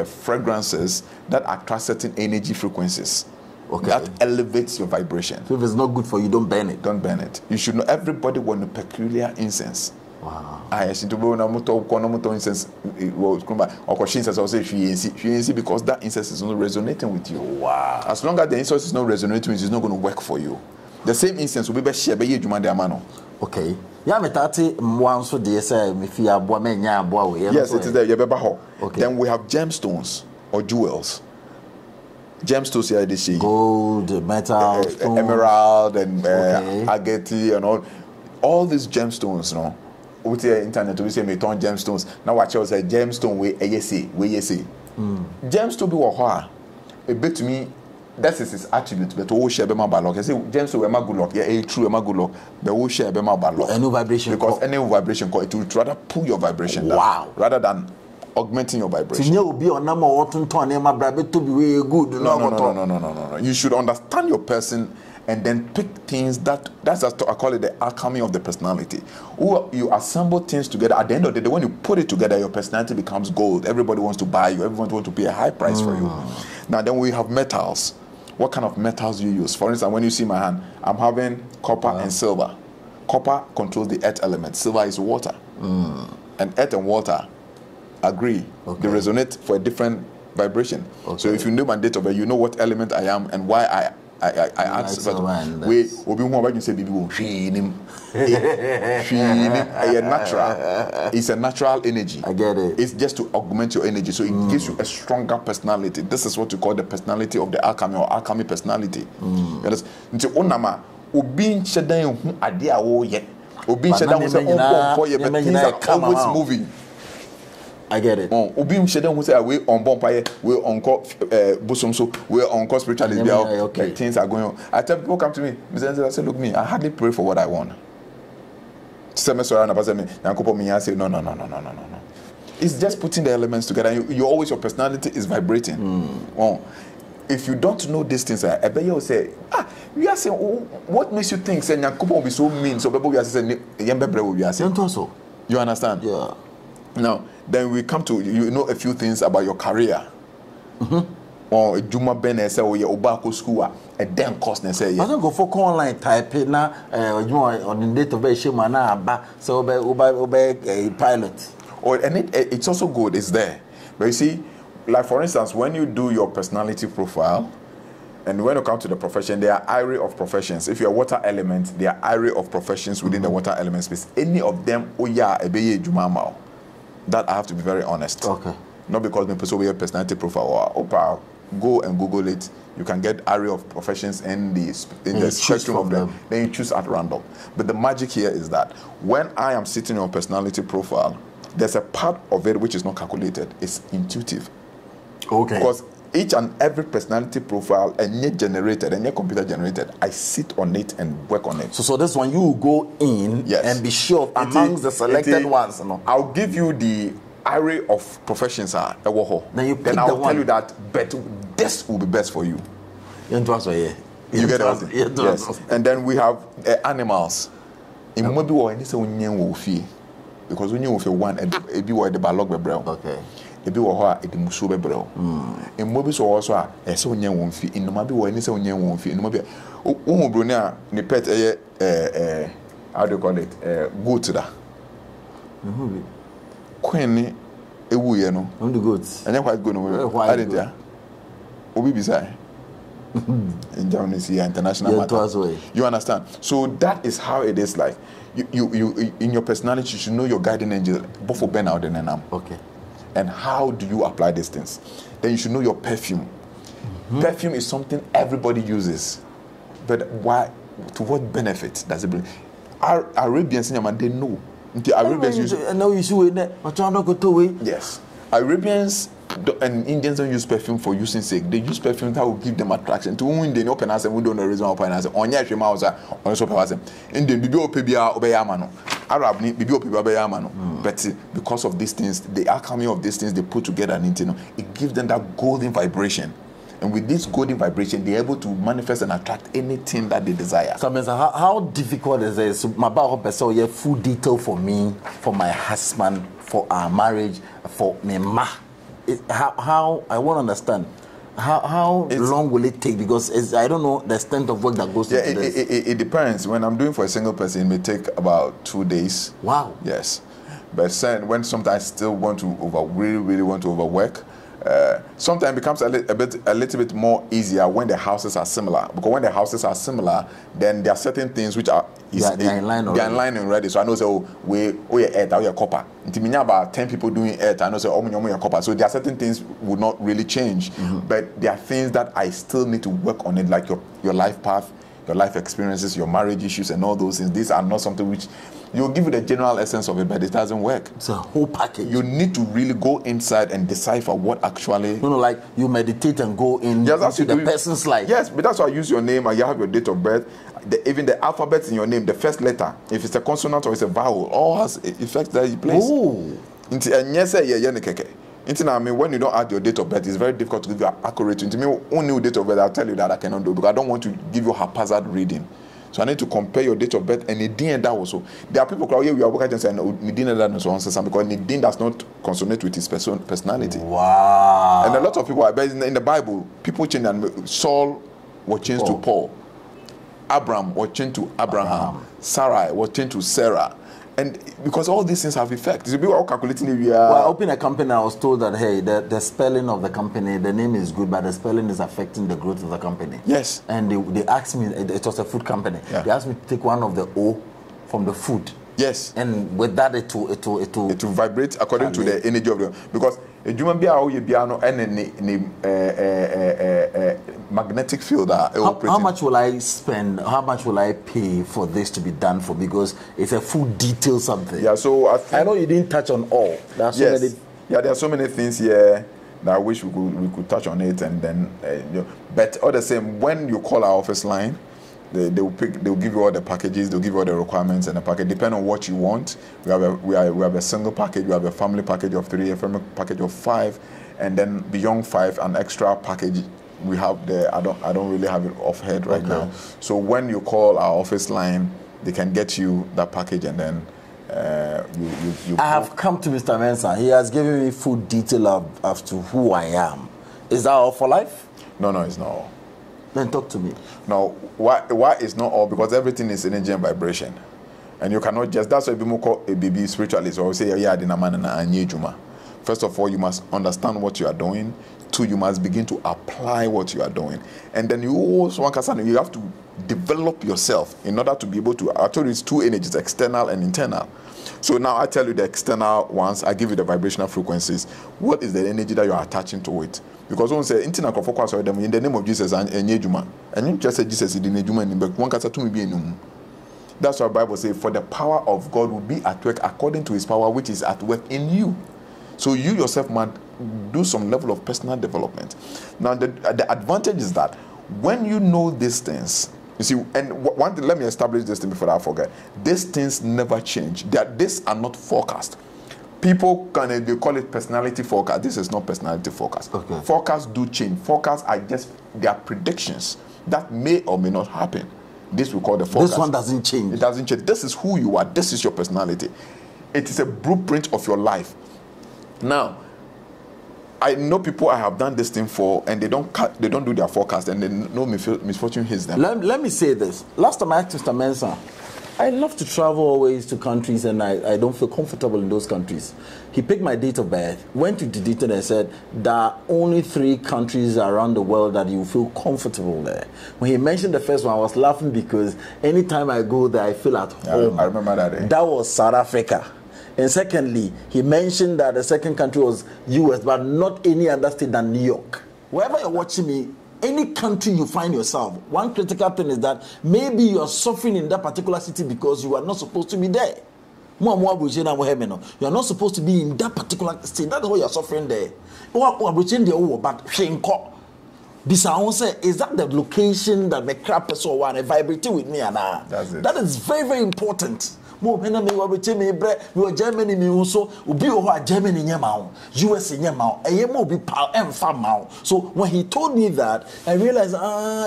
fragrances that attract certain energy frequencies. Okay. That elevates your vibration. So if it's not good for you, don't burn it. Don't burn it. You should know everybody want a peculiar incense. Wow. Incense. Because that incense is not resonating with you. Wow. As long as the incense is not resonating with you, it's not going to work for you. The same incense will be shared by you. Okay. Yes, it is there. Okay. Then we have gemstones or jewels. Gemstones here they see gold, metal, emerald, and agate, and all these gemstones. No, with the internet we say meton gemstones. Now watch out, say gemstone we say. Gemstone be what? A bit to me. That is his attribute, but all share bema balok. I say James we good luck. Yeah, true ema good luck. But all share bema balok. Any vibration because any vibration it will rather pull your vibration down rather than augmenting your vibration. No. You should understand your person and then pick things that's I call it the alchemy of the personality. You assemble things together. At the end of the day, when you put it together, your personality becomes gold. Everybody wants to buy you. Everyone wants to pay a high price for you. Now then we have metals. What kind of metals do you use? For instance, when you see my hand, I'm having copper and silver. Copper controls the earth element. Silver is water. And earth and water agree. They resonate for a different vibration. So if you know my date of birth, you know what element I am and why I answer. We obi hu about you say bibi wo hweenim. Natural. It's a natural energy. I get it. It's just to augment your energy, so it gives you a stronger personality. This is what you call the personality of the alchemy or alchemy personality. Nti onama obi nchedan hu ade a wo ye. Obi nchedan hu say but things are always moving. I get it. Obi mshede who say we on bonfire, we on bosom so we on spirituality. Okay. Things are going on. I tell people come to me, I say, look me, I hardly pray for what I want. Say me sorry, I say no. It's just putting the elements together. You always, your personality is vibrating. If you don't know these things, I bet you will say, we are saying, what makes you think say Nyankopo will be so mean? So people will say, you understand? Yeah. Now, then we come to, you know, a few things about your career. Or Juma Ben say, oh, your Obako school, a damn cost. Say, I don't go for online type now. You on the date of birth, so obey a pilot. And it's also good. It's there, but you see, like for instance, when you do your personality profile, and when you come to the profession, there are array of professions. If you're a water element, there are array of professions within the water element space. Any of them, oh yeah, ebeye Juma. That I have to be very honest. Okay. Not because me pursue a personality profile or go and Google it. You can get array of professions in the spectrum of them. Then you choose at random. But the magic here is that when I am sitting on personality profile, there's a part of it which is not calculated. It's intuitive. Okay. Because each and every personality profile and yet generated and yet computer generated, I sit on it and work on it. So this one you go in and be sure amongst the selected ones. No? I'll give you the array of professions are then I'll tell you that this will be best for you. You get it? Yes. And then we have animals. In maybe or any say because when you one and be what the balog bebrel. Okay. Ebi wo ho a edimuso bebrel. Emmobi so wo so a ese onye wonfi inoma bi wo ni se onye wonfi inoma bi wo broni a ne pet how do you call it goat da. Queen ni ewu ye no. On the goats. Anya quite go no. I didn't ya. Obi bisai. In Germany international matter. You understand? So that is how it is like. You in your personality you should know your guiding angel before burn out and enam. Okay. And how do you apply these things? Then you should know your perfume. Perfume is something everybody uses. But why? To what benefit does it bring? Arabians, they know. The Arabians use... Yes. Arabians and Indians don't use perfume for using sake. They use perfume that will give them attraction. To whom they open us and we don't know the reason why. Onya shema oza on so person. Indian bibi opebia obeyamano. Arab ni bibi opebia obeyamano. But because of these things, the alchemy of these things they put together and it gives them that golden vibration. And with this golden vibration, they're able to manifest and attract anything that they desire. So, Mensah, how difficult is it? So, my person, full detail for me, for my husband, for our marriage, for me ma. How I want to understand. How long will it take? Because I don't know the extent of work that goes into this. It depends. When I'm doing for a single person, it may take about 2 days. Wow. Yes. But when sometimes I still want to really want to overwork, sometimes it becomes a little bit more easier when the houses are similar. Because when the houses are similar, then there are certain things which are they're in line already. So I know we earth, we copper. Until about 10 people doing earth, I know we copper. So there are certain things would not really change, but there are things that I still need to work on it, like your life path, your life experiences, your marriage issues, and all those things. These are not something which you'll give you the general essence of it, but it doesn't work. It's a whole package. You need to really go inside and decipher what actually... like you meditate and go in into the person's life. Yes, but that's why I use your name and you have your date of birth. Even the alphabet in your name, the first letter, if it's a consonant or it's a vowel, all has effects that it plays. Oh. I mean, when you don't add your date of birth, it's very difficult to give you accurate. Into me, only date of birth, I'll tell you that I cannot do because I don't want to give you haphazard reading. So I need to compare your date of birth and the DNA that also. There are people who are working and saying, "No, the DNA that is one because the DNA does not consonate with his personality." Wow. And a lot of people are in the Bible. People change, and Saul was changed to Paul. Abraham was changed to Abraham. Sarai was changed to Sarah. And because all these things have effect, we are calculating it. Well, I opened a company. I was told that hey, the spelling of the company, the name is good, but the spelling is affecting the growth of the company. Yes. And they asked me. It was a food company. Yeah. They asked me to take one of the O from the food. Yes. And with that, it will vibrate according to the energy of the because a human being piano and magnetic field how much will I spend? How much will I pay for this to be done for? Because it's a full detail something. Yeah. So I know you didn't touch on all. There are so many. Yeah, there are so many things here that I wish we could touch on it, and then but all the same, when you call our office line. They'll give you all the packages, they'll give you all the requirements and the package. Depending on what you want, we have a single package, we have a family package of 3, a family package of 5, and then beyond 5, an extra package we have I don't really have it off head right now. So when you call our office line, they can get you that package, and then you I have come to Mr. Mensah. He has given me full detail as to who I am. Is that all for life? No, it's not all. Then talk to me. Now, why is not all? Because everything is energy and vibration. And you cannot just, that's why people call a baby spiritualist or say, yeah, first of all, you must understand what you are doing. 2, you must begin to apply what you are doing. And then you also, you have to develop yourself in order to be able to, I told you it's 2 energies, external and internal. So now I tell you the external ones, I give you the vibrational frequencies. What is the energy that you are attaching to it? Because one say, in the name of Jesus and Yejuma. And you just say Jesus is in Yejuma, but one can say to me be in. That's what the Bible says, for the power of God will be at work according to his power, which is at work in you. So you yourself must do some level of personal development. Now, the advantage is that when you know these things, you see, and one thing, let me establish this thing before I forget. These things never change. These are not forecast. People they call it personality forecast. This is not personality forecast. Okay. Forecasts do change. Forecasts are they are predictions that may or may not happen. This we call the forecast. This one doesn't change. It doesn't change. This is who you are. This is your personality. It is a blueprint of your life. Now, I know people I have done this thing for, and they don't do their forecast, and then no misfortune hits them. Let me say this. Last time I asked Mr. Mensah, I love to travel always to countries, and I don't feel comfortable in those countries. He picked my date of birth, went to the detail and said, there are only 3 countries around the world that you feel comfortable there. When he mentioned the first one, I was laughing because anytime I go there, I feel at home. I remember that day. That was South Africa. And secondly, he mentioned that the second country was US, but not any other state than New York. Wherever you're watching me, any country you find yourself, one critical thing is that maybe you are suffering in that particular city because you are not supposed to be there. You are not supposed to be in that particular state. That's why you are suffering there. But is that the location that the crap person want to vibrate with me? That's it. That is very, very important. Mo hena me wa beche me bre me Germany me so obi o ho Germany nyama US nyama eye mo obi pa emfa ma. So when he told me that, I realized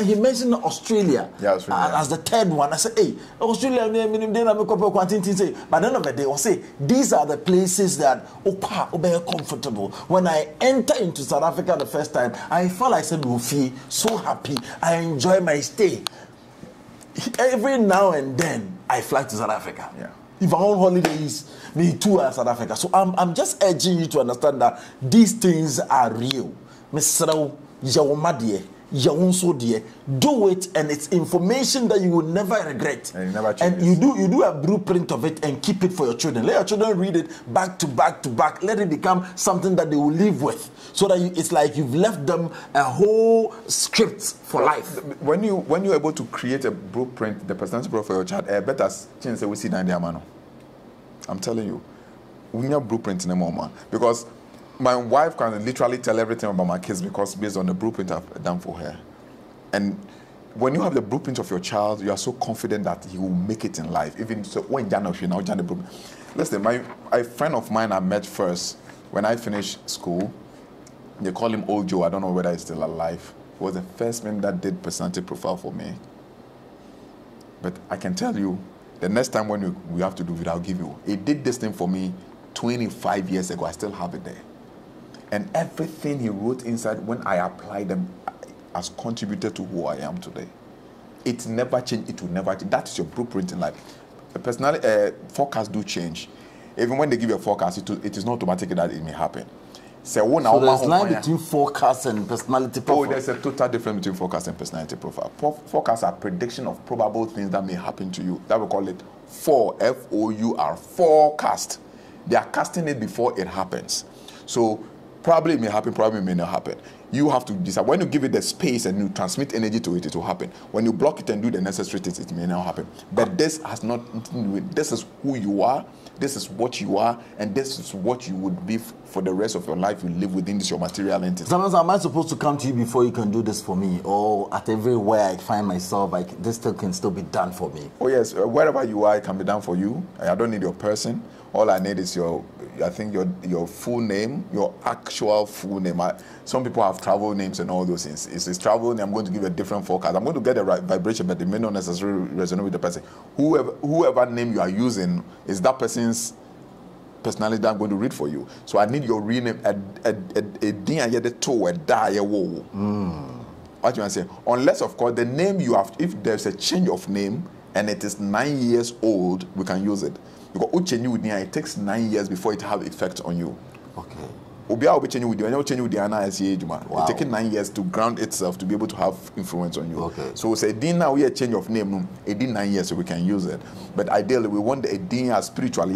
he mentioned Australia, as the third one. I said, hey, Australia me dey na me kopel kwantintin say, but then of the day I say these are the places that obe comfortable. When I enter into South Africa the first time, I felt like I said so happy. I enjoy my stay. Every now and then I fly to South Africa. Yeah. If I'm on holidays, me too are South Africa. So I'm just urging you to understand that these things are real. Do it, and it's information that you will never regret. And, never and you do a blueprint of it and keep it for your children. Let your children read it back to back to back. Let it become something that they will live with, so that it's like you've left them a whole script for life. When you're able to create a blueprint, the personality profile for your child, better chance we see down there, man. I'm telling you, we need a blueprint in a moment, because my wife can literally tell everything about my kids because based on the blueprint I've done for her. And when you have the blueprint of your child, you are so confident that he will make it in life. Even so, when Jan of you now, Jan the blueprint. Listen, a friend of mine I met first when I finished school, they call him Old Joe. I don't know whether he's still alive. He was the first man that did personality profile for me. But I can tell you, the next time when we have to do it, I'll give you. He did this thing for me 25 years ago. I still have it there. And everything he wrote inside, when I applied them, has contributed to who I am today. It never changed. It will never change. That is your blueprint in life. Personality forecasts do change. Even when they give you a forecast, it is not automatic that it may happen. So there's a line between forecast and personality profile. Oh, there's a total difference between forecast and personality profile. Forecasts are prediction of probable things that may happen to you. That we call it F-O-U-R, forecast. They are casting it before it happens. So probably it may happen, probably it may not happen. You have to decide. When you give it the space and you transmit energy to it, it will happen. When you block it and do the necessary things, it may not happen. But this has nothing to do with, this is who you are, this is what you are, and this is what you would be for the rest of your life. You live within this, your material entity. Sometimes, am I supposed to come to you before you can do this for me? Or at everywhere I find myself, like, this still can still be done for me? Oh yes, wherever you are, it can be done for you. I don't need your person. All I need is your full name, your actual full name. Some people have travel names and all those things. It's travel name. I'm going to give a different forecast. I'm going to get the right vibration, but it may not necessarily resonate with the person. Whoever name you are using is that person's personality that I'm going to read for you. So I need your real name. What you want to say? Unless, of course, the name you have, if there's a change of name and it is 9 years old, we can use it. Because it takes 9 years before it have effect on you. Okay. It takes 9 years to ground itself to be able to have influence on you. Okay. So say now we a change of name, it did 9 years so we can use it. But ideally we want the din as spiritual and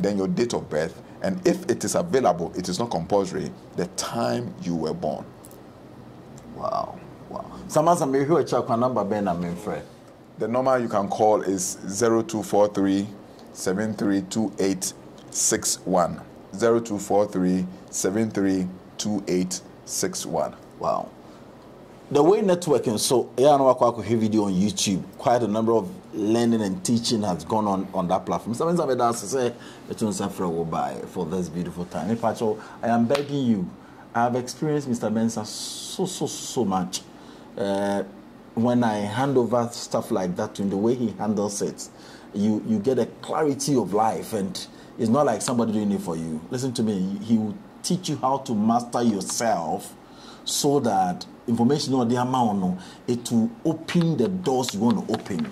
then your date of birth. And if it is available, it is not compulsory, the time you were born. Wow. Someone may check my number Ben and Fred. The number you can call is 0243 732861. 0243 732861. Wow. The way networking, so yeah, I know video on YouTube. Quite a number of learning and teaching has gone on that platform. Sometimes I may say for this beautiful time. In fact, so I am begging you. I have experienced Mr. Mensah so much. When I hand over stuff like that to him, the way he handles it, you get a clarity of life, and it's not like somebody doing it for you. Listen to me, he will teach you how to master yourself so that information on the amount, it will open the doors you want to open.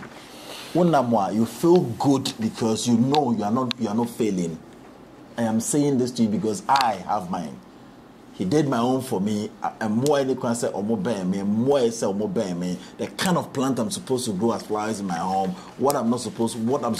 You feel good because you know you are not failing. I am saying this to you because I have mine. He did my own for me. And more any can say more me, more say more me. The kind of plant I'm supposed to grow as flowers in my home, what I'm supposed to eat, what I'm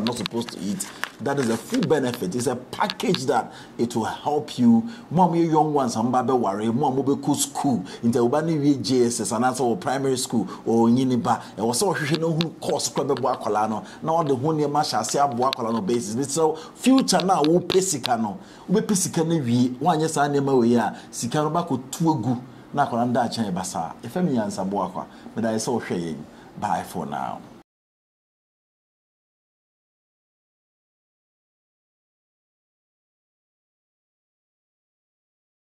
not supposed to eat. That is a full benefit. It's a package that it will help you. Mom, you young ones, I'm baby worry. Mom, will go school into Ubani JSS and also primary school or Yiniba. And also who course Kwebe Boakolano. Now the one year masha say Boakolano basis. So future now will pesikano. Ube pesikane we 1 year sa we are Sikano Bako Tugu Nakonanda Chan Basa. If any answer Boaka, but I saw shaying. Bye for now.